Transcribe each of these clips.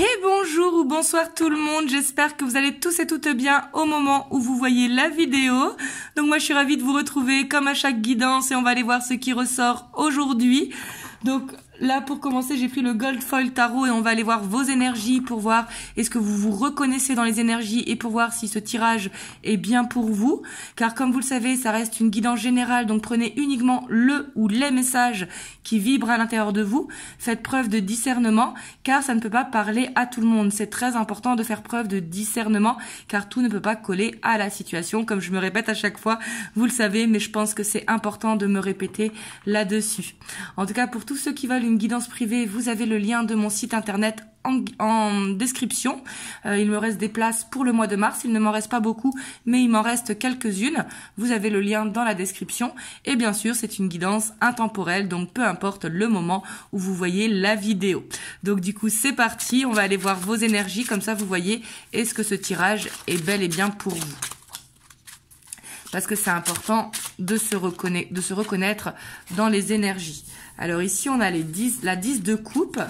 Et bonjour ou bonsoir tout le monde, j'espère que vous allez tous et toutes bien au moment où vous voyez la vidéo. Donc moi je suis ravie de vous retrouver comme à chaque guidance et on va aller voir ce qui ressort aujourd'hui. Donc là pour commencer j'ai pris le Gold Foil Tarot et on va aller voir vos énergies pour voir est-ce que vous vous reconnaissez dans les énergies et pour voir si ce tirage est bien pour vous. Car comme vous le savez ça reste une guidance générale, donc prenez uniquement le ou les messages qui vibrent à l'intérieur de vous. Faites preuve de discernement car ça ne peut pas parler à tout le monde. C'est très important de faire preuve de discernement car tout ne peut pas coller à la situation. Comme je me répète à chaque fois, vous le savez, mais je pense que c'est important de me répéter là-dessus. En tout cas, pour tous ceux qui veulent une guidance privée, vous avez le lien de mon site internet en description. Il me reste des places pour le mois de mars. Il ne m'en reste pas beaucoup, mais il m'en reste quelques-unes. Vous avez le lien dans la description. Et bien sûr, c'est une guidance intemporelle, donc peu importe le moment où vous voyez la vidéo. Donc du coup, c'est parti. On va aller voir vos énergies. Comme ça, vous voyez est-ce que ce tirage est bel et bien pour vous. Parce que c'est important de se reconnaître dans les énergies. Alors ici, on a la 10 de coupe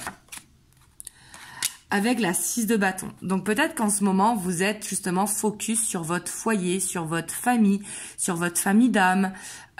avec la 6 de bâton. Donc peut-être qu'en ce moment, vous êtes justement focus sur votre foyer, sur votre famille d'âme.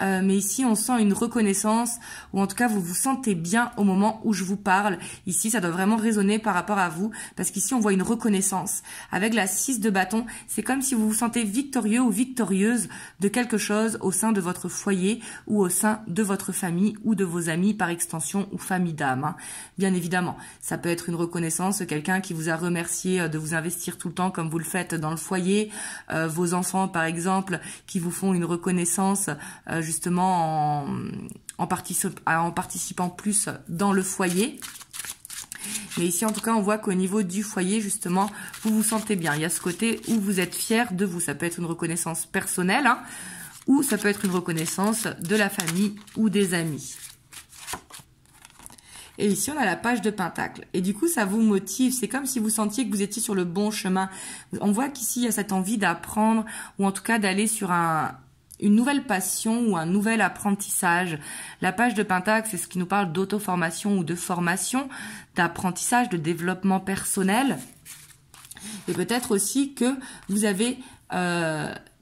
Mais ici, on sent une reconnaissance, ou en tout cas, vous vous sentez bien au moment où je vous parle. Ici, ça doit vraiment résonner par rapport à vous, parce qu'ici, on voit une reconnaissance. Avec la 6 de bâton, c'est comme si vous vous sentez victorieux ou victorieuse de quelque chose au sein de votre foyer, ou au sein de votre famille, ou de vos amis, par extension, ou famille d'âme. Hein. Bien évidemment, ça peut être une reconnaissance, quelqu'un qui vous a remercié de vous investir tout le temps, comme vous le faites dans le foyer, vos enfants, par exemple, qui vous font une reconnaissance, justement en participant plus dans le foyer. Mais ici, en tout cas, on voit qu'au niveau du foyer, justement, vous vous sentez bien. Il y a ce côté où vous êtes fier de vous. Ça peut être une reconnaissance personnelle, hein, ou ça peut être une reconnaissance de la famille ou des amis. Et ici, on a la page de Pentacle. Et du coup, ça vous motive. C'est comme si vous sentiez que vous étiez sur le bon chemin. On voit qu'ici, il y a cette envie d'apprendre, ou en tout cas d'aller sur une nouvelle passion ou un nouvel apprentissage. La page de Pentacle, c'est ce qui nous parle d'auto-formation ou de formation, d'apprentissage, de développement personnel. Et peut-être aussi que vous avez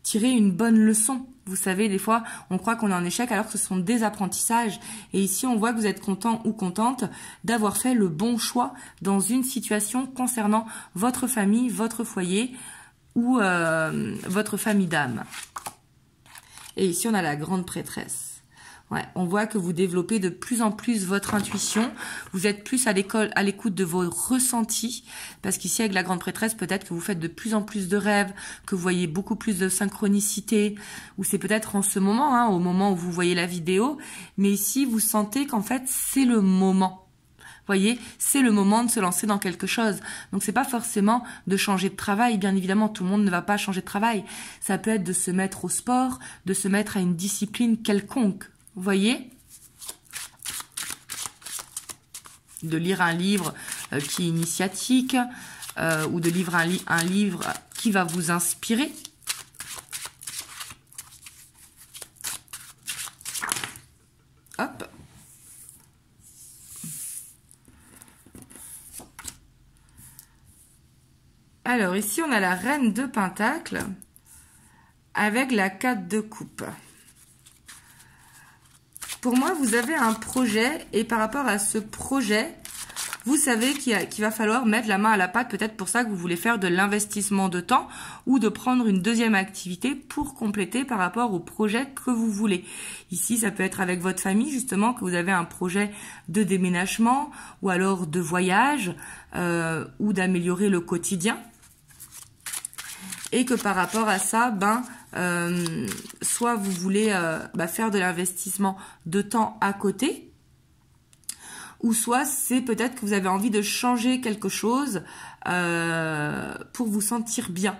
tiré une bonne leçon. Vous savez, des fois, on croit qu'on est en échec alors que ce sont des apprentissages. Et ici, on voit que vous êtes content ou contente d'avoir fait le bon choix dans une situation concernant votre famille, votre foyer ou votre famille d'âme. Et ici, on a la grande prêtresse. Ouais, on voit que vous développez de plus en plus votre intuition. Vous êtes plus à l'écoute de vos ressentis. Parce qu'ici, avec la grande prêtresse, peut-être que vous faites de plus en plus de rêves, que vous voyez beaucoup plus de synchronicité. Ou c'est peut-être en ce moment, hein, au moment où vous voyez la vidéo. Mais ici, vous sentez qu'en fait, c'est le moment. Voyez, c'est le moment de se lancer dans quelque chose. Donc, c'est pas forcément de changer de travail. Bien évidemment, tout le monde ne va pas changer de travail. Ça peut être de se mettre au sport, de se mettre à une discipline quelconque. Vous voyez? De lire un livre qui est initiatique ou de lire un livre qui va vous inspirer. Hop. Alors, ici, on a la reine de Pentacle avec la 4 de coupe. Pour moi, vous avez un projet et par rapport à ce projet, vous savez qu'il va falloir mettre la main à la pâte. Peut-être pour ça que vous voulez faire de l'investissement de temps ou de prendre une deuxième activité pour compléter par rapport au projet que vous voulez. Ici, ça peut être avec votre famille, justement, que vous avez un projet de déménagement ou alors de voyage ou d'améliorer le quotidien. Et que par rapport à ça, soit vous voulez faire de l'investissement de temps à côté, ou soit c'est peut-être que vous avez envie de changer quelque chose pour vous sentir bien.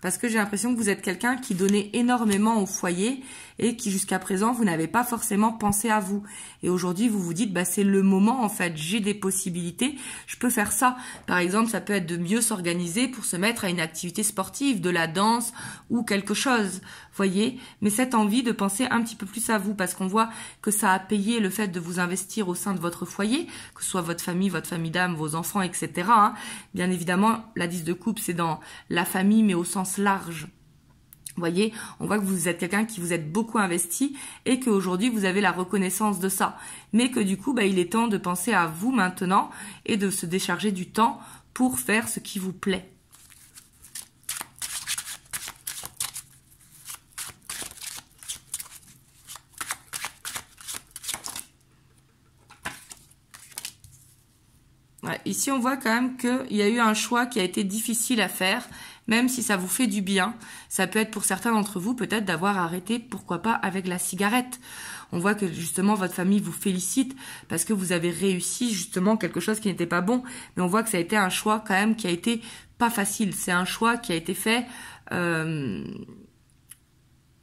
Parce que j'ai l'impression que vous êtes quelqu'un qui donnait énormément au foyer et qui jusqu'à présent, vous n'avez pas forcément pensé à vous. Et aujourd'hui, vous vous dites, bah, c'est le moment, en fait, j'ai des possibilités, je peux faire ça. Par exemple, ça peut être de mieux s'organiser pour se mettre à une activité sportive, de la danse ou quelque chose, voyez. Mais cette envie de penser un petit peu plus à vous, parce qu'on voit que ça a payé le fait de vous investir au sein de votre foyer, que ce soit votre famille d'âme, vos enfants, etc. Hein. Bien évidemment, la 10 de coupe, c'est dans la famille, mais au sens large. Vous voyez, on voit que vous êtes quelqu'un qui vous êtes beaucoup investi et qu'aujourd'hui, vous avez la reconnaissance de ça. Mais que du coup, bah, il est temps de penser à vous maintenant et de se décharger du temps pour faire ce qui vous plaît. Ouais, ici, on voit quand même qu'il y a eu un choix qui a été difficile à faire, même si ça vous fait du bien. Ça peut être pour certains d'entre vous peut-être d'avoir arrêté, pourquoi pas, avec la cigarette. On voit que justement votre famille vous félicite parce que vous avez réussi justement quelque chose qui n'était pas bon. Mais on voit que ça a été un choix quand même qui a été pas facile. C'est un choix qui a été fait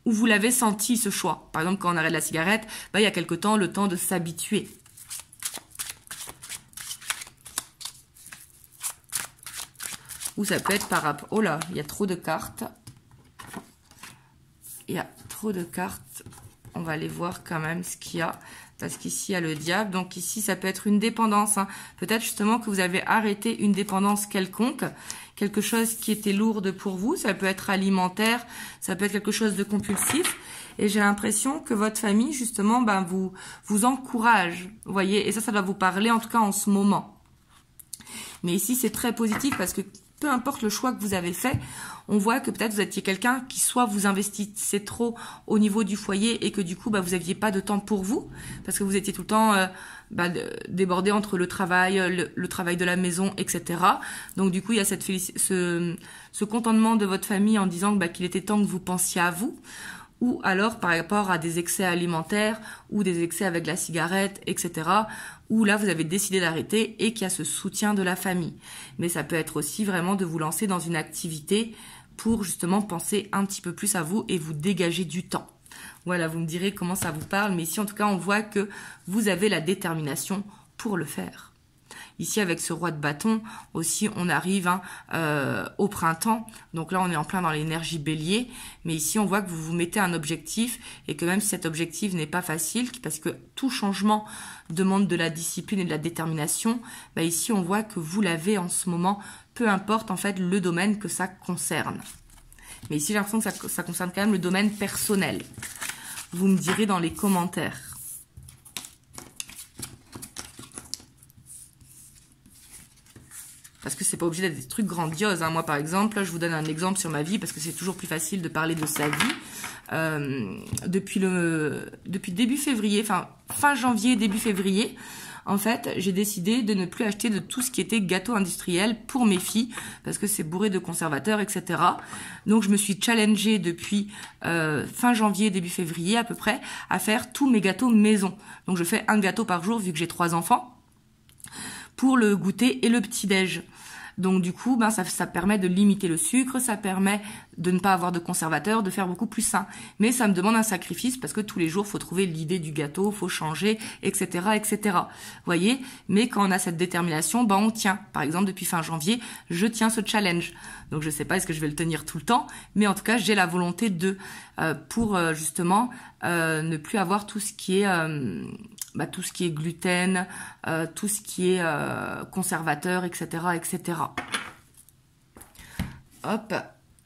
où vous l'avez senti, ce choix. Par exemple, quand on arrête la cigarette, bah, il y a quelque temps, le temps de s'habituer. Ou ça peut être par rapport... Oh là, il y a trop de cartes. Il y a trop de cartes. On va aller voir quand même ce qu'il y a. Parce qu'ici, il y a le diable. Donc ici, ça peut être une dépendance. Hein. Peut-être justement que vous avez arrêté une dépendance quelconque. Quelque chose qui était lourde pour vous. Ça peut être alimentaire. Ça peut être quelque chose de compulsif. Et j'ai l'impression que votre famille, justement, ben, vous encourage. Vous voyez, et ça doit vous parler, en tout cas en ce moment. Mais ici, c'est très positif parce que peu importe le choix que vous avez fait, on voit que peut-être vous étiez quelqu'un qui soit vous investissez trop au niveau du foyer et que du coup, bah, vous n'aviez pas de temps pour vous parce que vous étiez tout le temps débordé entre le travail, le travail de la maison, etc. Donc du coup, il y a ce contentement de votre famille en disant qu'il était temps que vous pensiez à vous. Ou alors par rapport à des excès alimentaires ou des excès avec la cigarette, etc. Où là, vous avez décidé d'arrêter et qu'il y a ce soutien de la famille. Mais ça peut être aussi vraiment de vous lancer dans une activité pour justement penser un petit peu plus à vous et vous dégager du temps. Voilà, vous me direz comment ça vous parle, mais ici, en tout cas, on voit que vous avez la détermination pour le faire. Ici, avec ce roi de bâton, aussi, on arrive au printemps. Donc là, on est en plein dans l'énergie bélier. Mais ici, on voit que vous vous mettez un objectif et que même si cet objectif n'est pas facile, parce que tout changement demande de la discipline et de la détermination, bah ici, on voit que vous l'avez en ce moment, peu importe en fait le domaine que ça concerne. Mais ici, j'ai l'impression que ça concerne quand même le domaine personnel. Vous me direz dans les commentaires. Parce que c'est pas obligé d'être des trucs grandioses. Hein. Moi, par exemple, là, je vous donne un exemple sur ma vie parce que c'est toujours plus facile de parler de sa vie. Depuis début février, fin janvier, début février, en fait, j'ai décidé de ne plus acheter de tout ce qui était gâteau industriel pour mes filles parce que c'est bourré de conservateurs, etc. Donc, je me suis challengée depuis fin janvier, début février à peu près à faire tous mes gâteaux maison. Donc, je fais un gâteau par jour vu que j'ai 3 enfants. Pour le goûter et le petit-déj. Donc du coup, ça permet de limiter le sucre, ça permet de ne pas avoir de conservateur, de faire beaucoup plus sain. Mais ça me demande un sacrifice parce que tous les jours, il faut trouver l'idée du gâteau, il faut changer, etc., etc. Vous voyez? Mais quand on a cette détermination, on tient. Par exemple, depuis fin janvier, je tiens ce challenge. Donc je ne sais pas est-ce que je vais le tenir tout le temps, mais en tout cas, j'ai la volonté pour justement ne plus avoir tout ce qui est gluten, tout ce qui est conservateur, etc., etc. Hop,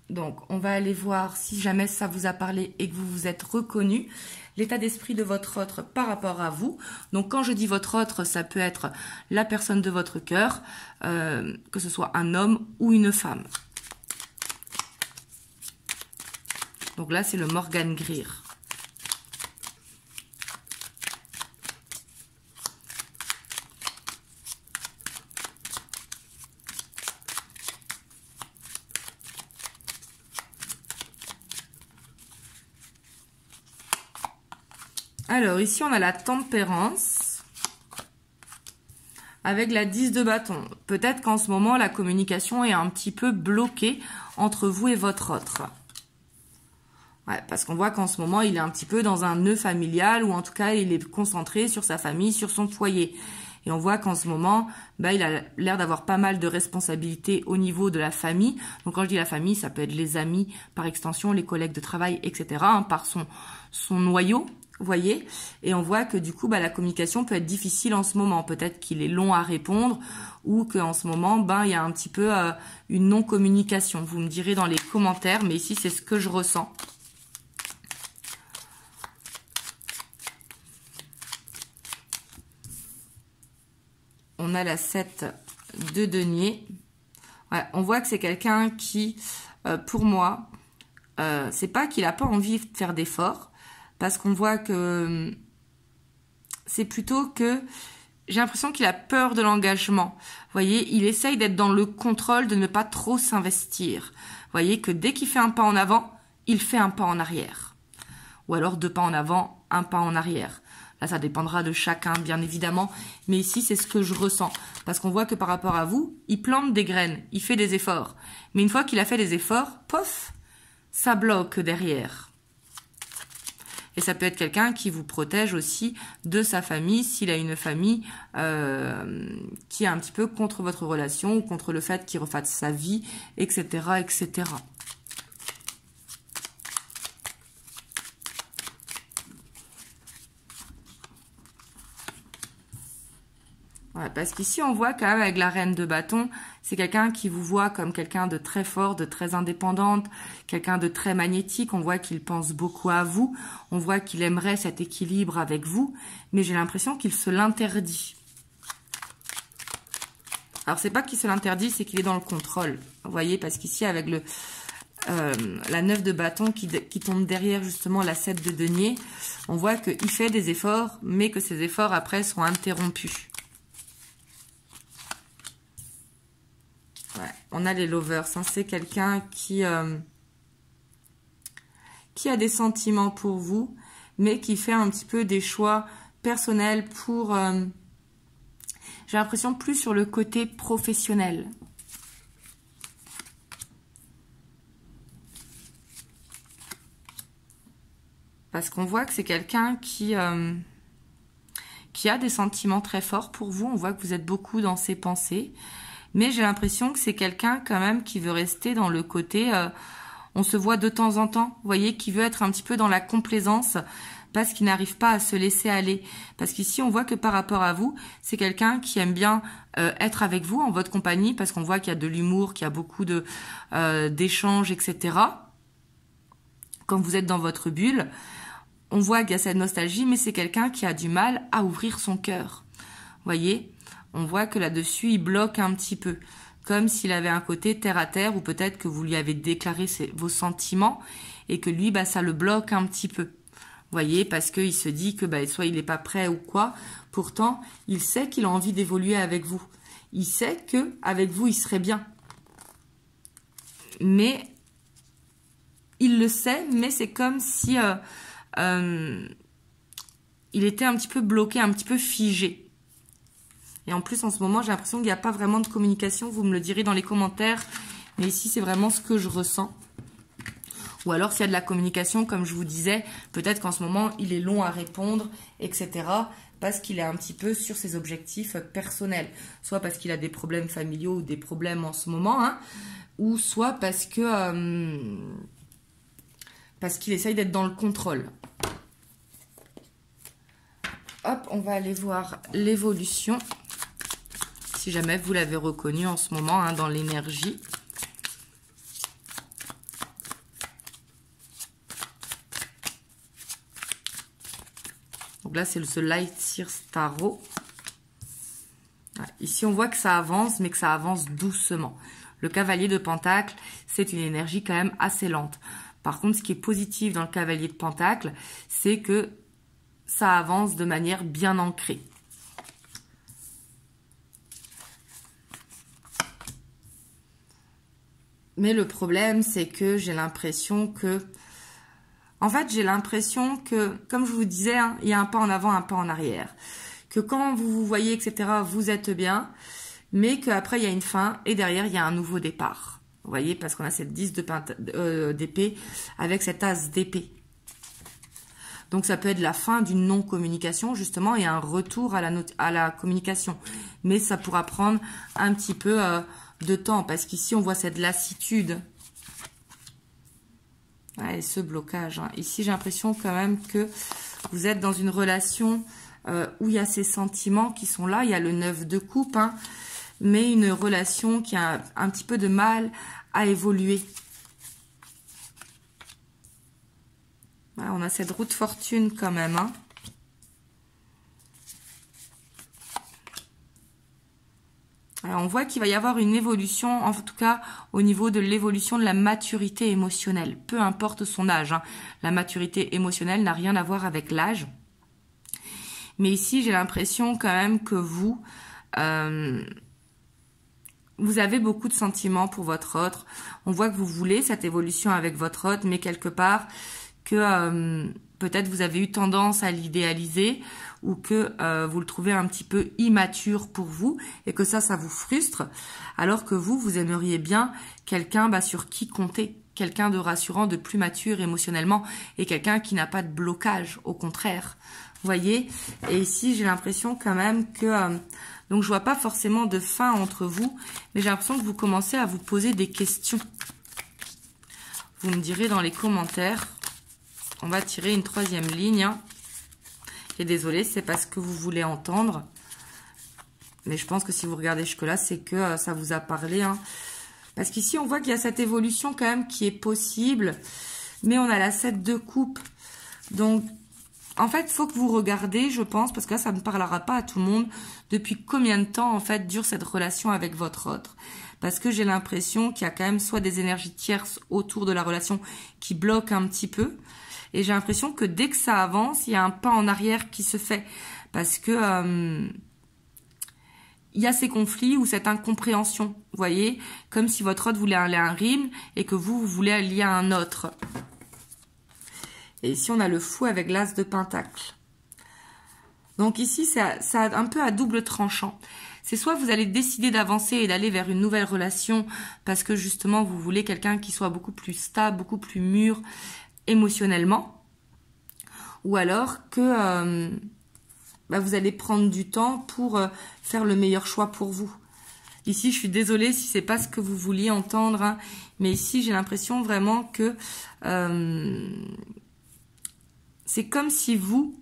donc on va aller voir si jamais ça vous a parlé et que vous vous êtes reconnu, l'état d'esprit de votre autre par rapport à vous. Donc quand je dis votre autre, ça peut être la personne de votre cœur, que ce soit un homme ou une femme. Donc là, c'est le Morgan Greer. Alors, ici, on a la tempérance avec la 10 de bâton. Peut-être qu'en ce moment, la communication est un petit peu bloquée entre vous et votre autre. Ouais, parce qu'on voit qu'en ce moment, il est un petit peu dans un nœud familial, ou en tout cas, il est concentré sur sa famille, sur son foyer. Et on voit qu'en ce moment, il a l'air d'avoir pas mal de responsabilités au niveau de la famille. Donc quand je dis la famille, ça peut être les amis, par extension, les collègues de travail, etc., par son noyau, vous voyez. Et on voit que du coup, la communication peut être difficile en ce moment. Peut-être qu'il est long à répondre, ou qu'en ce moment, il y a un petit peu une non-communication. Vous me direz dans les commentaires, mais ici, c'est ce que je ressens. On a la 7 de denier. Ouais, on voit que c'est quelqu'un qui, pour moi, c'est pas qu'il n'a pas envie de faire d'efforts, parce qu'on voit que c'est plutôt que j'ai l'impression qu'il a peur de l'engagement. Vous voyez, il essaye d'être dans le contrôle, de ne pas trop s'investir. Vous voyez que dès qu'il fait un pas en avant, il fait un pas en arrière. Ou alors 2 pas en avant, 1 pas en arrière. Là, ça dépendra de chacun, bien évidemment. Mais ici, c'est ce que je ressens. Parce qu'on voit que par rapport à vous, il plante des graines, il fait des efforts. Mais une fois qu'il a fait des efforts, pof, ça bloque derrière. Et ça peut être quelqu'un qui vous protège aussi de sa famille, s'il a une famille qui est un petit peu contre votre relation, ou contre le fait qu'il refasse sa vie, etc., etc. Ouais, parce qu'ici, on voit quand même avec la reine de bâton, c'est quelqu'un qui vous voit comme quelqu'un de très fort, de très indépendante, quelqu'un de très magnétique. On voit qu'il pense beaucoup à vous. On voit qu'il aimerait cet équilibre avec vous, mais j'ai l'impression qu'il se l'interdit. Alors, c'est pas qu'il se l'interdit, c'est qu'il est dans le contrôle. Vous voyez, parce qu'ici, avec la 9 de bâton qui tombe derrière justement la 7 de denier, on voit qu'il fait des efforts, mais que ces efforts, après, sont interrompus. Ouais, on a les lovers, hein. C'est quelqu'un qui a des sentiments pour vous, mais qui fait un petit peu des choix personnels pour, j'ai l'impression, plus sur le côté professionnel. Parce qu'on voit que c'est quelqu'un qui a des sentiments très forts pour vous. On voit que vous êtes beaucoup dans ses pensées. Mais j'ai l'impression que c'est quelqu'un quand même qui veut rester dans le côté, on se voit de temps en temps, vous voyez, qui veut être un petit peu dans la complaisance parce qu'il n'arrive pas à se laisser aller. Parce qu'ici, on voit que par rapport à vous, c'est quelqu'un qui aime bien être avec vous, en votre compagnie, parce qu'on voit qu'il y a de l'humour, qu'il y a beaucoup d'échanges, etc. Quand vous êtes dans votre bulle, on voit qu'il y a cette nostalgie, mais c'est quelqu'un qui a du mal à ouvrir son cœur. Vous voyez ? On voit que là-dessus, il bloque un petit peu. Comme s'il avait un côté terre à terre, ou peut-être que vous lui avez déclaré vos sentiments, et que lui, ça le bloque un petit peu. Vous voyez, parce qu'il se dit que soit il n'est pas prêt ou quoi. Pourtant, il sait qu'il a envie d'évoluer avec vous. Il sait qu'avec vous, il serait bien. Mais, il le sait, mais c'est comme si il était un petit peu bloqué, un petit peu figé. Et en plus, en ce moment, j'ai l'impression qu'il n'y a pas vraiment de communication. Vous me le direz dans les commentaires. Mais ici, c'est vraiment ce que je ressens. Ou alors, s'il y a de la communication, comme je vous disais, peut-être qu'en ce moment, il est long à répondre, etc. Parce qu'il est un petit peu sur ses objectifs personnels. Soit parce qu'il a des problèmes familiaux ou des problèmes en ce moment. Hein, ou soit parce que parce qu'il essaye d'être dans le contrôle. Hop, on va aller voir l'évolution. Si jamais vous l'avez reconnu en ce moment, hein, dans l'énergie. Donc là, c'est le The Light Seer Tarot. Ici, on voit que ça avance, mais que ça avance doucement. Le cavalier de Pentacle, c'est une énergie quand même assez lente. Par contre, ce qui est positif dans le cavalier de Pentacle, c'est que ça avance de manière bien ancrée. Mais le problème, c'est que j'ai l'impression que... En fait, j'ai l'impression que, comme je vous disais, hein, il y a un pas en avant, un pas en arrière. Que quand vous vous voyez, etc., vous êtes bien, mais qu'après, il y a une fin et derrière, il y a un nouveau départ. Vous voyez, parce qu'on a cette 10 d'épée avec cet as d'épée. Donc, ça peut être la fin d'une non-communication, justement, et un retour à la communication. Mais ça pourra prendre un petit peu de temps, parce qu'ici, on voit cette lassitude. Ouais, et ce blocage. Hein. Ici, j'ai l'impression quand même que vous êtes dans une relation où il y a ces sentiments qui sont là. Il y a le 9 de coupe, hein, mais une relation qui a un petit peu de mal à évoluer. Voilà, on a cette roue de fortune quand même. Hein. Alors, on voit qu'il va y avoir une évolution, en tout cas au niveau de l'évolution de la maturité émotionnelle. Peu importe son âge. Hein. La maturité émotionnelle n'a rien à voir avec l'âge. Mais ici, j'ai l'impression quand même que vous avez beaucoup de sentiments pour votre autre. On voit que vous voulez cette évolution avec votre autre, mais quelque part que peut-être vous avez eu tendance à l'idéaliser ou que vous le trouvez un petit peu immature pour vous et que ça vous frustre, alors que vous aimeriez bien quelqu'un sur qui compter, quelqu'un de rassurant, de plus mature émotionnellement et quelqu'un qui n'a pas de blocage, au contraire. Vous voyez? Et ici, j'ai l'impression quand même que... donc, je vois pas forcément de fin entre vous, mais j'ai l'impression que vous commencez à vous poser des questions. Vous me direz dans les commentaires. On va tirer une troisième ligne. Hein. Et désolé, c'est pas ce que vous voulez entendre. Mais je pense que si vous regardez jusque-là, c'est que ça vous a parlé. Hein. Parce qu'ici, on voit qu'il y a cette évolution quand même qui est possible. Mais on a la 7 de coupe. Donc, en fait, il faut que vous regardez, je pense, parce que là, ça ne parlera pas à tout le monde, depuis combien de temps, en fait, dure cette relation avec votre autre. Parce que j'ai l'impression qu'il y a quand même soit des énergies tierces autour de la relation qui bloquent un petit peu. Et j'ai l'impression que dès que ça avance, il y a un pas en arrière qui se fait. Parce que il y a ces conflits ou cette incompréhension. Vous voyez, comme si votre autre voulait aller à un rythme et que vous voulez aller à un autre. Et ici, on a le fou avec l'as de pentacle. Donc ici, ça un peu à double tranchant. C'est soit vous allez décider d'avancer et d'aller vers une nouvelle relation parce que justement, vous voulez quelqu'un qui soit beaucoup plus stable, beaucoup plus mûr émotionnellement. Ou alors que vous allez prendre du temps pour faire le meilleur choix pour vous. Ici, je suis désolée si c'est pas ce que vous vouliez entendre. Hein, mais ici, j'ai l'impression vraiment que... c'est comme si vous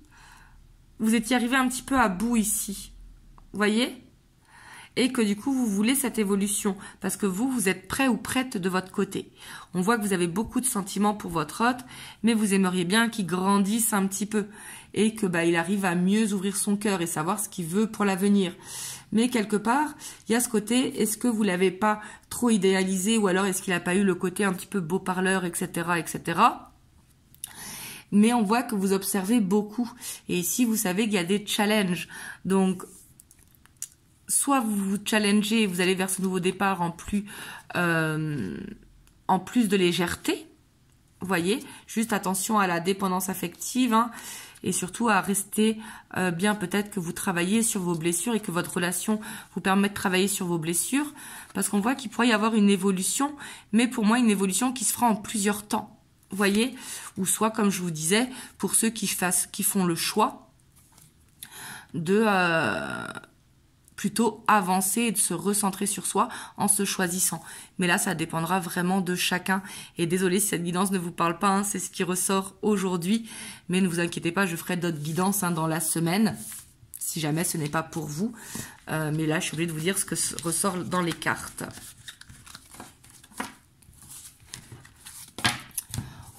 étiez arrivé un petit peu à bout ici. Vous voyez? Et que du coup, vous voulez cette évolution. Parce que vous êtes prêt ou prête de votre côté. On voit que vous avez beaucoup de sentiments pour votre autre, mais vous aimeriez bien qu'il grandisse un petit peu. Et que il arrive à mieux ouvrir son cœur et savoir ce qu'il veut pour l'avenir. Mais quelque part, il y a ce côté, est-ce que vous l'avez pas trop idéalisé ou alors est-ce qu'il n'a pas eu le côté un petit peu beau parleur, etc., etc. Mais on voit que vous observez beaucoup. Et ici, vous savez qu'il y a des challenges. Donc, soit vous vous challengez et vous allez vers ce nouveau départ en plus de légèreté. Vous voyez, juste attention à la dépendance affective. Hein, et surtout à rester bien, peut-être que vous travaillez sur vos blessures et que votre relation vous permet de travailler sur vos blessures. Parce qu'on voit qu'il pourrait y avoir une évolution, mais pour moi, une évolution qui se fera en plusieurs temps. Vous voyez, ou soit, comme je vous disais, pour ceux qui font le choix de plutôt avancer et de se recentrer sur soi en se choisissant. Mais là, ça dépendra vraiment de chacun. Et désolé si cette guidance ne vous parle pas, hein, c'est ce qui ressort aujourd'hui. Mais ne vous inquiétez pas, je ferai d'autres guidances dans la semaine, si jamais ce n'est pas pour vous. Mais là, je suis obligée de vous dire ce que ressort dans les cartes.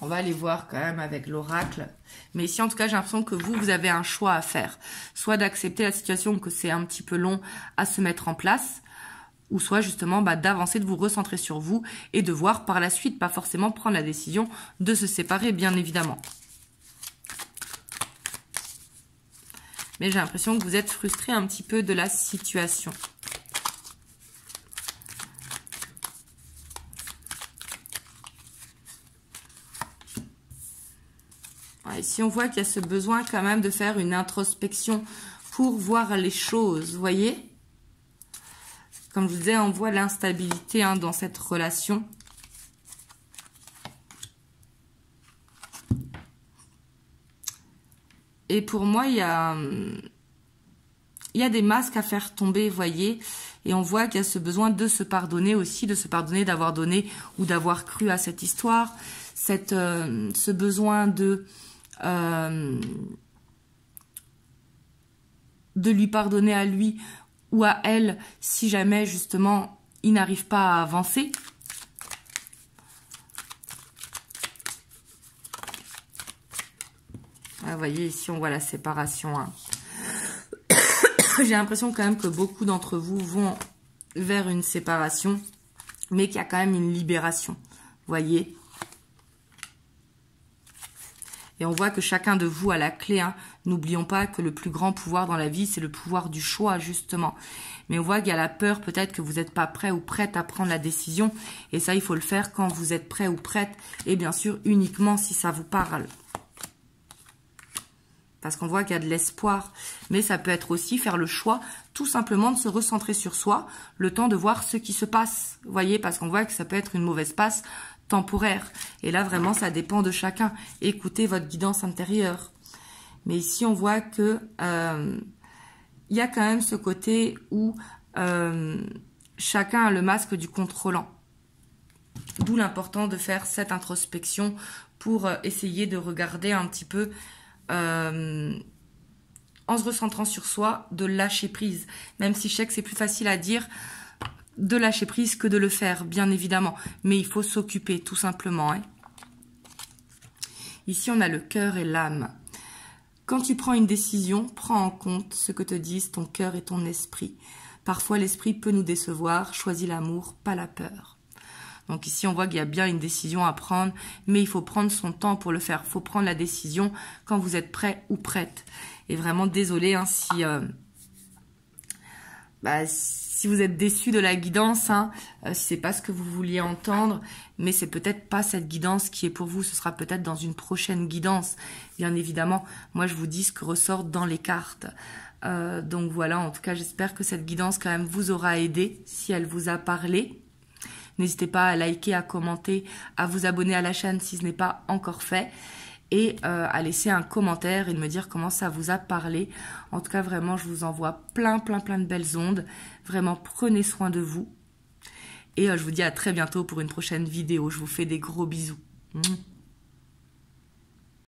On va aller voir quand même avec l'oracle. Mais ici, en tout cas, j'ai l'impression que vous avez un choix à faire. Soit d'accepter la situation, que c'est un petit peu long à se mettre en place, ou soit justement d'avancer, de vous recentrer sur vous et de voir par la suite, pas forcément prendre la décision de se séparer, bien évidemment. Mais j'ai l'impression que vous êtes frustré un petit peu de la situation. Ici, on voit qu'il y a ce besoin quand même de faire une introspection pour voir les choses, vous voyez? Comme je vous disais, on voit l'instabilité hein, dans cette relation. Et pour moi, il y a des masques à faire tomber, vous voyez. Et on voit qu'il y a ce besoin de se pardonner aussi, de se pardonner d'avoir donné ou d'avoir cru à cette histoire. Ce besoin de lui pardonner à lui ou à elle si jamais justement il n'arrive pas à avancer. Ah, vous voyez, ici on voit la séparation. Hein. J'ai l'impression quand même que beaucoup d'entre vous vont vers une séparation, mais qu'il y a quand même une libération. Vous voyez? Et on voit que chacun de vous a la clé. Hein. N'oublions pas que le plus grand pouvoir dans la vie, c'est le pouvoir du choix, justement. Mais on voit qu'il y a la peur, peut-être que vous n'êtes pas prêt ou prête à prendre la décision. Et ça, il faut le faire quand vous êtes prêt ou prête. Et bien sûr, uniquement si ça vous parle. Parce qu'on voit qu'il y a de l'espoir. Mais ça peut être aussi faire le choix, tout simplement, de se recentrer sur soi, le temps de voir ce qui se passe. Vous voyez, parce qu'on voit que ça peut être une mauvaise passe temporaire. Et là, vraiment, ça dépend de chacun. Écoutez votre guidance intérieure. Mais ici, on voit que y a quand même ce côté où chacun a le masque du contrôlant. D'où l'important de faire cette introspection pour essayer de regarder un petit peu, en se recentrant sur soi, de lâcher prise. Même si je sais que c'est plus facile à dire de lâcher prise que de le faire, bien évidemment. Mais il faut s'occuper, tout simplement. Hein. Ici, on a le cœur et l'âme. Quand tu prends une décision, prends en compte ce que te disent ton cœur et ton esprit. Parfois, l'esprit peut nous décevoir. Choisis l'amour, pas la peur. Donc ici, on voit qu'il y a bien une décision à prendre, mais il faut prendre son temps pour le faire. Il faut prendre la décision quand vous êtes prêt ou prête. Et vraiment, désolé hein, si vous êtes déçu de la guidance, hein, si c'est pas ce que vous vouliez entendre, mais c'est peut-être pas cette guidance qui est pour vous, ce sera peut-être dans une prochaine guidance. Bien évidemment, moi je vous dis ce que ressort dans les cartes. Donc voilà, en tout cas j'espère que cette guidance quand même vous aura aidé, si elle vous a parlé. N'hésitez pas à liker, à commenter, à vous abonner à la chaîne si ce n'est pas encore fait. Et à laisser un commentaire et de me dire comment ça vous a parlé. En tout cas, vraiment, je vous envoie plein de belles ondes. Vraiment, prenez soin de vous. Et je vous dis à très bientôt pour une prochaine vidéo. Je vous fais des gros bisous.